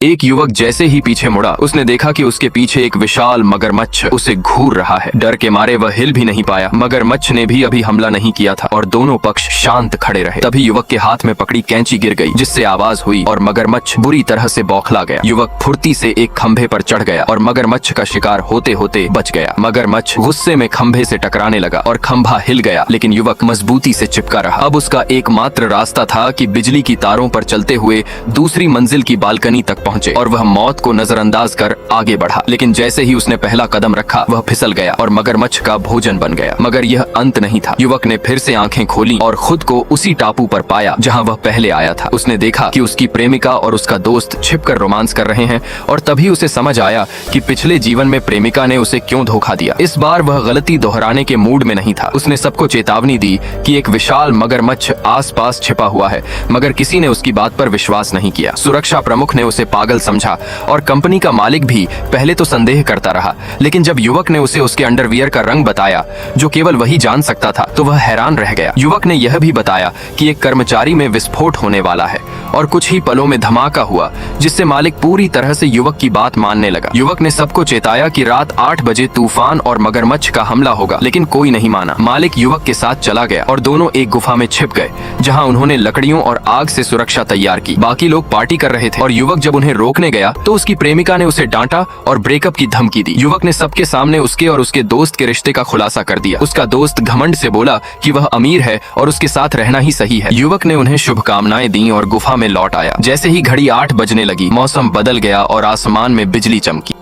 एक युवक जैसे ही पीछे मुड़ा, उसने देखा कि उसके पीछे एक विशाल मगरमच्छ उसे घूर रहा है। डर के मारे वह हिल भी नहीं पाया। मगरमच्छ ने भी अभी हमला नहीं किया था और दोनों पक्ष शांत खड़े रहे। तभी युवक के हाथ में पकड़ी कैंची गिर गई, जिससे आवाज हुई और मगरमच्छ बुरी तरह से बौखला गया। युवक फुर्ती से एक खंभे पर चढ़ गया और मगरमच्छ का शिकार होते होते बच गया। मगरमच्छ गुस्से में खंभे से टकराने लगा और खंभा हिल गया, लेकिन युवक मजबूती से चिपका रहा। अब उसका एकमात्र रास्ता था कि बिजली की तारों पर चलते हुए दूसरी मंजिल की बालकनी तक पहुंचे और वह मौत को नजरअंदाज कर आगे बढ़ा। लेकिन जैसे ही उसने पहला कदम रखा, वह फिसल गया और मगरमच्छ का भोजन बन गया। मगर यह अंत नहीं था। युवक ने फिर से आंखें खोली और खुद को उसी टापू पर पाया जहां वह पहले आया था। उसने देखा कि उसकी प्रेमिका और उसका दोस्त छिपकर रोमांस कर रहे हैं और तभी उसे समझ आया कि पिछले जीवन में प्रेमिका ने उसे क्यों धोखा दिया। इस बार वह गलती दोहराने के मूड में नहीं था। उसने सबको चेतावनी दी कि एक विशाल मगरमच्छ आसपास छिपा हुआ है, मगर किसी ने उसकी बात पर विश्वास नहीं किया। सुरक्षा प्रमुख ने उसे पागल समझा और कंपनी का मालिक भी पहले तो संदेह करता रहा, लेकिन जब युवक ने उसे उसके अंडरवियर का रंग बताया, जो केवल वही जान सकता था, तो वह हैरान रह गया। युवक ने यह भी बताया कि एक कर्मचारी में विस्फोट होने वाला है और कुछ ही पलों में धमाका हुआ, जिससे मालिक पूरी तरह से युवक की बात मानने लगा। युवक ने सबको चेताया कि रात 8 बजे तूफान और मगरमच्छ का हमला होगा, लेकिन कोई नहीं माना। मालिक युवक के साथ चला गया और दोनों एक गुफा में छिप गए, जहां उन्होंने लकड़ियों और आग से सुरक्षा तैयार की। बाकी लोग पार्टी कर रहे थे और युवक जब उन्हें रोकने गया तो उसकी प्रेमिका ने उसे डांटा और ब्रेकअप की धमकी दी। युवक ने सबके सामने उसके और उसके दोस्त के रिश्ते का खुलासा कर दिया। उसका दोस्त घमंड से बोला कि वह अमीर है और उसके साथ रहना ही सही है। युवक ने उन्हें शुभकामनाएं दी और गुफा में लौट आया। जैसे ही घड़ी 8 बजने लगी, मौसम बदल गया और आसमान में बिजली चमकी।